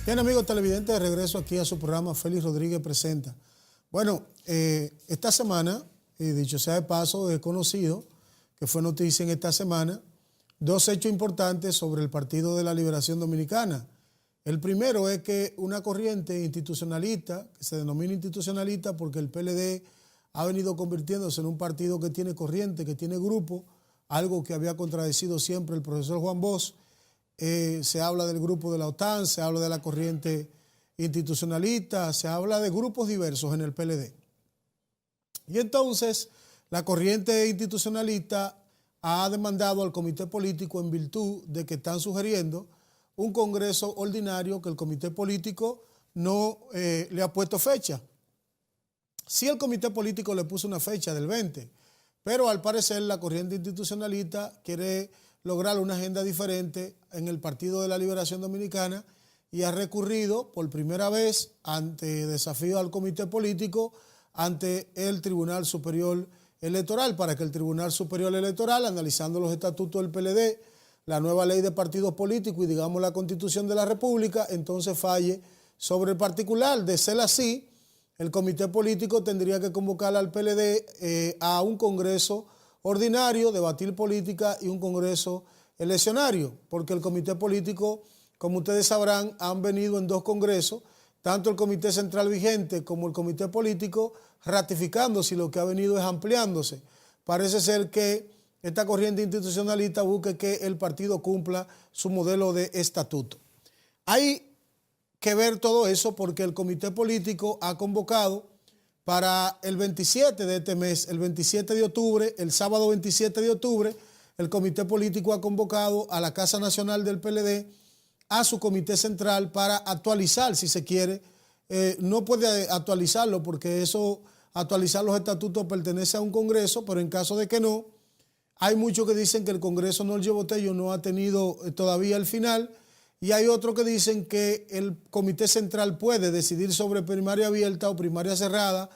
Bien, amigos televidentes, de regreso aquí a su programa Félix Rodríguez Presenta. Bueno, esta semana, y dicho sea de paso, he conocido, que fue noticia en esta semana, dos hechos importantes sobre el Partido de la Liberación Dominicana. El primero es que una corriente institucionalista, que se denomina institucionalista porque el PLD ha venido convirtiéndose en un partido que tiene corriente, que tiene grupo, algo que había contradecido siempre el profesor Juan Bosch. Se habla del grupo de la OTAN, se habla de la corriente institucionalista, se habla de grupos diversos en el PLD. Y entonces la corriente institucionalista ha demandado al comité político en virtud de que están sugiriendo un congreso ordinario que el comité político no le ha puesto fecha. Sí, el comité político le puso una fecha del 20, pero al parecer la corriente institucionalista quiere lograr una agenda diferente en el Partido de la Liberación Dominicana y ha recurrido por primera vez ante desafío al comité político ante el Tribunal Superior Electoral para que el Tribunal Superior Electoral, analizando los estatutos del PLD, la nueva ley de partidos políticos y digamos la Constitución de la República, entonces falle sobre el particular. De ser así, el comité político tendría que convocar al PLD a un congreso ordinario, debatir política y un congreso eleccionario, porque el comité político, como ustedes sabrán, han venido en dos congresos, tanto el comité central vigente como el comité político, ratificándose y lo que ha venido es ampliándose. Parece ser que esta corriente institucionalista busque que el partido cumpla su modelo de estatuto. Hay que ver todo eso porque el comité político ha convocado para el 27 de este mes, el 27 de octubre, el sábado 27 de octubre, el comité político ha convocado a la Casa Nacional del PLD a su comité central para actualizar, si se quiere. No puede actualizarlo porque eso, actualizar los estatutos pertenece a un congreso, pero en caso de que no, hay muchos que dicen que el congreso Norge Botello no ha tenido todavía el final y hay otros que dicen que el comité central puede decidir sobre primaria abierta o primaria cerrada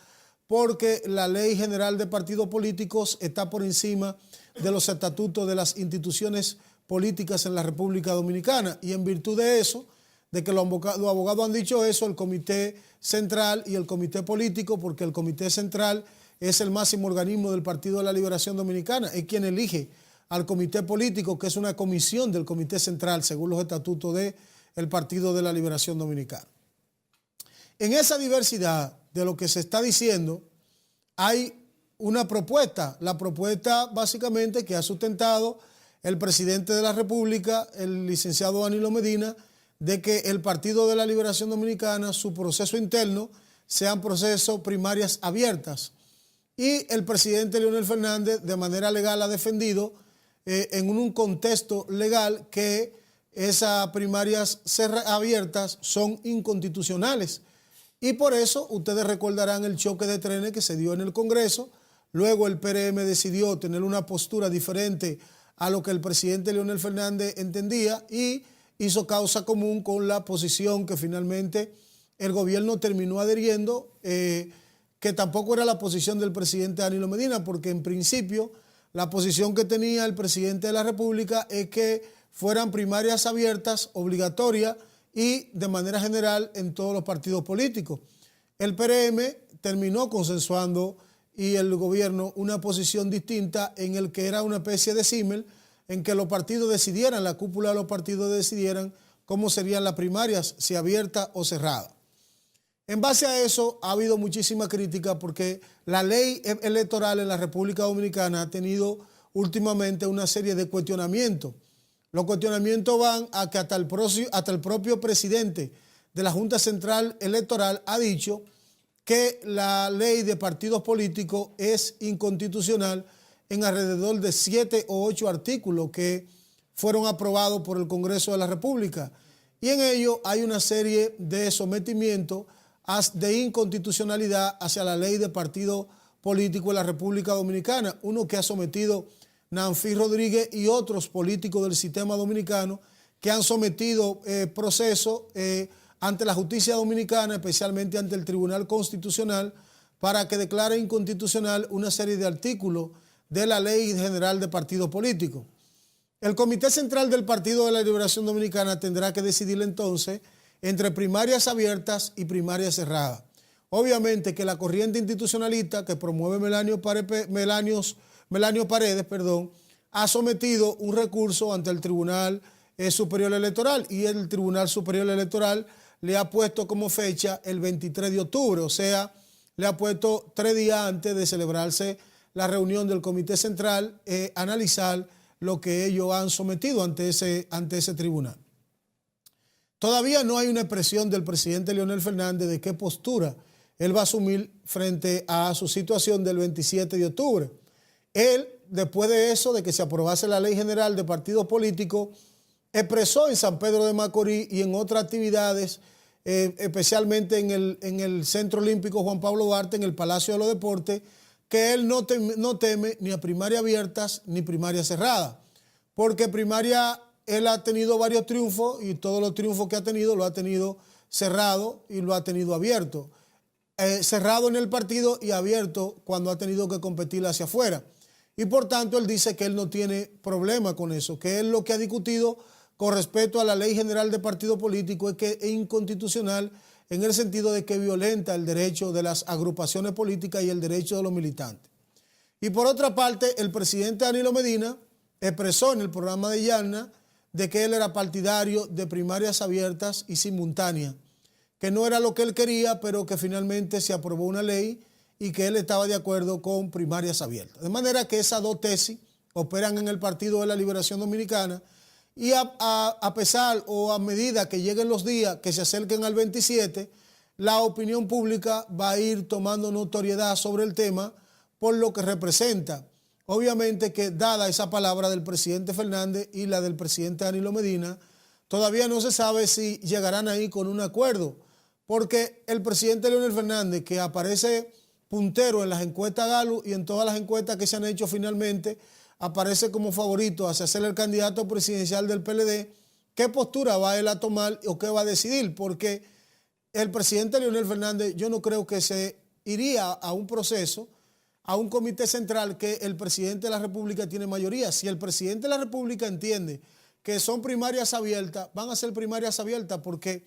porque la ley general de partidos políticos está por encima de los estatutos de las instituciones políticas en la República Dominicana. Y en virtud de eso, de que los abogados han dicho eso, el comité central y el comité político, porque el comité central es el máximo organismo del Partido de la Liberación Dominicana, es quien elige al comité político, que es una comisión del comité central, según los estatutos del Partido de la Liberación Dominicana. En esa diversidad de lo que se está diciendo, hay una propuesta, la propuesta básicamente que ha sustentado el presidente de la República, el licenciado Danilo Medina, de que el Partido de la Liberación Dominicana, su proceso interno, sean procesos primarias abiertas. Y el presidente Leonel Fernández, de manera legal, ha defendido en un contexto legal que esas primarias abiertas son inconstitucionales. Y por eso ustedes recordarán el choque de trenes que se dio en el Congreso. Luego el PRM decidió tener una postura diferente a lo que el presidente Leonel Fernández entendía y hizo causa común con la posición que finalmente el gobierno terminó adheriendo, que tampoco era la posición del presidente Danilo Medina, porque en principio la posición que tenía el presidente de la República es que fueran primarias abiertas, obligatorias y de manera general en todos los partidos políticos. El PRM terminó consensuando y el gobierno una posición distinta en el que era una especie de símil en que los partidos decidieran, la cúpula de los partidos decidieran cómo serían las primarias, si abiertas o cerradas. En base a eso ha habido muchísima crítica porque la ley electoral en la República Dominicana ha tenido últimamente una serie de cuestionamientos. Los cuestionamientos van a que hasta el propio presidente de la Junta Central Electoral ha dicho que la ley de partidos políticos es inconstitucional en alrededor de 7 o 8 artículos que fueron aprobados por el Congreso de la República. Y en ello hay una serie de sometimientos de inconstitucionalidad hacia la ley de partidos políticos en la República Dominicana. Uno que ha sometido Nancy Rodríguez y otros políticos del sistema dominicano que han sometido procesos ante la justicia dominicana, especialmente ante el Tribunal Constitucional, para que declare inconstitucional una serie de artículos de la Ley General de Partidos Políticos. El Comité Central del Partido de la Liberación Dominicana tendrá que decidir entonces entre primarias abiertas y primarias cerradas. Obviamente que la corriente institucionalista que promueve Melanio Paredes, ha sometido un recurso ante el Tribunal Superior Electoral, y el Tribunal Superior Electoral le ha puesto como fecha el 23 de octubre, o sea, le ha puesto 3 días antes de celebrarse la reunión del Comité Central, analizar lo que ellos han sometido ante ese tribunal. Todavía no hay una expresión del presidente Leonel Fernández de qué postura él va a asumir frente a su situación del 27 de octubre. Él, después de eso, de que se aprobase la Ley General de Partidos Políticos, expresó en San Pedro de Macorís y en otras actividades, especialmente en el Centro Olímpico Juan Pablo Duarte, en el Palacio de los Deportes, que él no teme ni a primarias abiertas ni primarias cerradas, porque primaria él ha tenido varios triunfos y todos los triunfos que ha tenido lo ha tenido cerrado y lo ha tenido abierto. Cerrado en el partido y abierto cuando ha tenido que competir hacia afuera. Y por tanto él dice que él no tiene problema con eso, que él lo que ha discutido con respecto a la Ley General de Partido Político es que es inconstitucional en el sentido de que violenta el derecho de las agrupaciones políticas y el derecho de los militantes. Y por otra parte, el presidente Danilo Medina expresó en el programa de Yarna de que él era partidario de primarias abiertas y simultáneas, que no era lo que él quería, pero que finalmente se aprobó una ley y que él estaba de acuerdo con primarias abiertas. De manera que esas dos tesis operan en el Partido de la Liberación Dominicana, y a pesar o a medida que lleguen los días que se acerquen al 27, la opinión pública va a ir tomando notoriedad sobre el tema por lo que representa. Obviamente que dada esa palabra del presidente Fernández y la del presidente Danilo Medina, todavía no se sabe si llegarán ahí con un acuerdo, porque el presidente Leonel Fernández, que aparece puntero en las encuestas Galo y en todas las encuestas que se han hecho finalmente, aparece como favorito hacia ser el candidato presidencial del PLD, ¿qué postura va él a tomar o qué va a decidir? Porque el presidente Leonel Fernández, yo no creo que se iría a un proceso, a un comité central que el presidente de la República tiene mayoría. Si el presidente de la República entiende que son primarias abiertas, van a ser primarias abiertas porque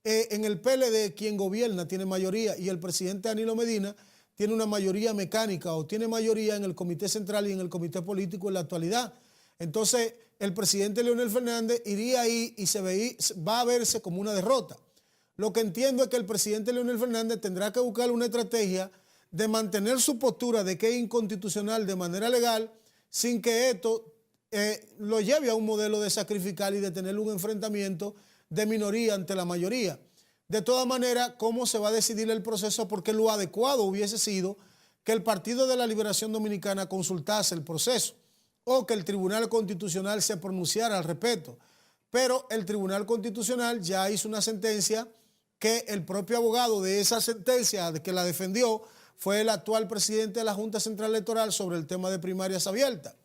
en el PLD quien gobierna tiene mayoría y el presidente Danilo Medina tiene una mayoría mecánica o tiene mayoría en el comité central y en el comité político en la actualidad. Entonces, el presidente Leonel Fernández iría ahí y va a verse como una derrota. Lo que entiendo es que el presidente Leonel Fernández tendrá que buscar una estrategia de mantener su postura de que es inconstitucional de manera legal sin que esto lo lleve a un modelo de sacrificar y de tener un enfrentamiento de minoría ante la mayoría. De todas maneras, ¿cómo se va a decidir el proceso? Porque lo adecuado hubiese sido que el Partido de la Liberación Dominicana consultase el proceso o que el Tribunal Constitucional se pronunciara al respecto. Pero el Tribunal Constitucional ya hizo una sentencia que el propio abogado de esa sentencia de que la defendió fue el actual presidente de la Junta Central Electoral sobre el tema de primarias abiertas.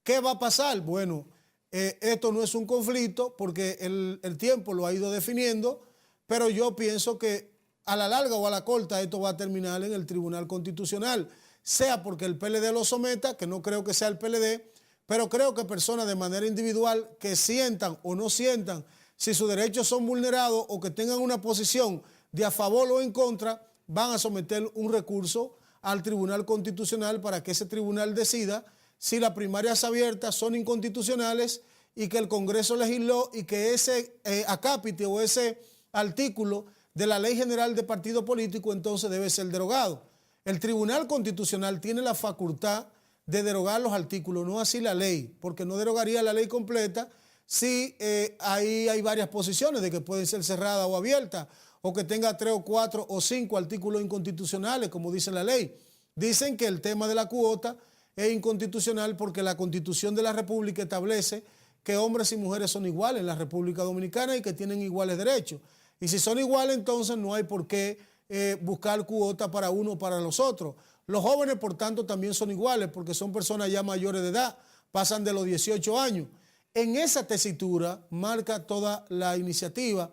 ¿Qué va a pasar? Bueno, esto no es un conflicto porque el tiempo lo ha ido definiendo, pero yo pienso que a la larga o a la corta esto va a terminar en el Tribunal Constitucional, sea porque el PLD lo someta, que no creo que sea el PLD, pero creo que personas de manera individual que sientan o no sientan si sus derechos son vulnerados o que tengan una posición de a favor o en contra, van a someter un recurso al Tribunal Constitucional para que ese tribunal decida si las primarias abiertas son inconstitucionales y que el Congreso legisló y que ese acápite o ese artículo de la Ley General de Partido Político entonces debe ser derogado. El Tribunal Constitucional tiene la facultad de derogar los artículos, no así la ley, porque no derogaría la ley completa si ahí hay varias posiciones de que pueden ser cerradas o abiertas, o que tenga 3 o 4 o 5 artículos inconstitucionales, como dice la ley. Dicen que el tema de la cuota es inconstitucional porque la Constitución de la República establece que hombres y mujeres son iguales en la República Dominicana y que tienen iguales derechos. Y si son iguales, entonces no hay por qué buscar cuota para uno o para los otros. Los jóvenes, por tanto, también son iguales porque son personas ya mayores de edad, pasan de los 18 años. En esa tesitura marca toda la iniciativa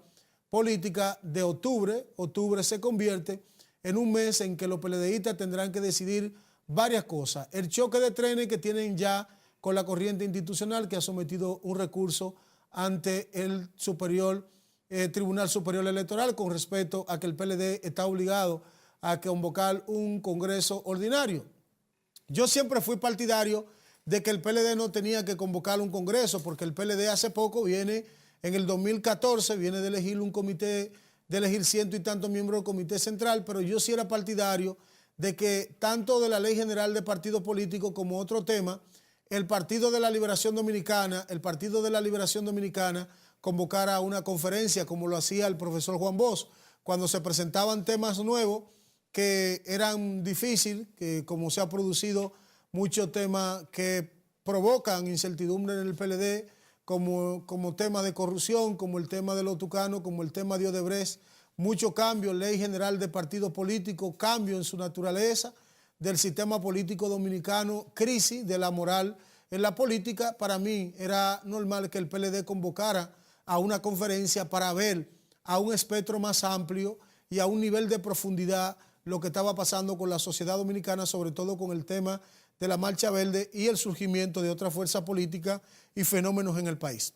política de octubre. Octubre se convierte en un mes en que los PLDistas tendrán que decidir varias cosas. El choque de trenes que tienen ya con la corriente institucional que ha sometido un recurso ante el superior Tribunal Superior Electoral con respecto a que el PLD está obligado a convocar un Congreso ordinario. Yo siempre fui partidario de que el PLD no tenía que convocar un Congreso, porque el PLD hace poco viene, en el 2014, viene de elegir un comité, de elegir ciento y tantos miembros del Comité Central, pero yo sí era partidario de que tanto de la Ley General de Partidos Políticos como otro tema, el Partido de la Liberación Dominicana, convocara una conferencia como lo hacía el profesor Juan Bosch, cuando se presentaban temas nuevos que eran difíciles, que como se ha producido muchos temas que provocan incertidumbre en el PLD, como tema de corrupción, como el tema de los tucanos, como el tema de Odebrecht, muchos cambios, Ley General de Partidos Políticos, cambio en su naturaleza del sistema político dominicano, crisis de la moral en la política. Para mí era normal que el PLD convocara a una conferencia para ver a un espectro más amplio y a un nivel de profundidad lo que estaba pasando con la sociedad dominicana, sobre todo con el tema de la Marcha Verde y el surgimiento de otras fuerzas políticas y fenómenos en el país.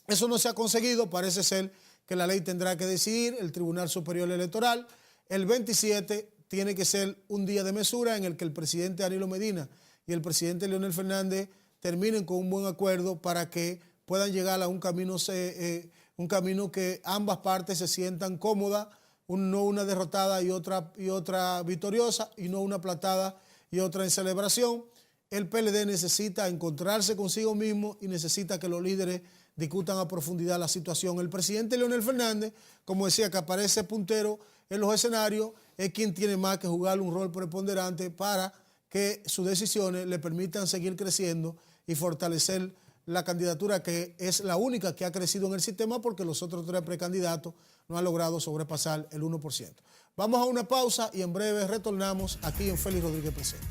Eso no se ha conseguido, parece ser que la ley tendrá que decidir, el Tribunal Superior Electoral. El 27 tiene que ser un día de mesura en el que el presidente Danilo Medina y el presidente Leonel Fernández terminen con un buen acuerdo para que puedan llegar a un camino que ambas partes se sientan cómodas, no una derrotada y otra victoriosa, y no una aplatada y otra en celebración. El PLD necesita encontrarse consigo mismo y necesita que los líderes discutan a profundidad la situación. El presidente Leonel Fernández, como decía, que aparece puntero en los escenarios, es quien tiene más que jugar un rol preponderante para que sus decisiones le permitan seguir creciendo y fortalecer la candidatura, que es la única que ha crecido en el sistema, porque los otros tres precandidatos no han logrado sobrepasar el 1%. Vamos a una pausa y en breve retornamos aquí en Félix Rodríguez Presenta.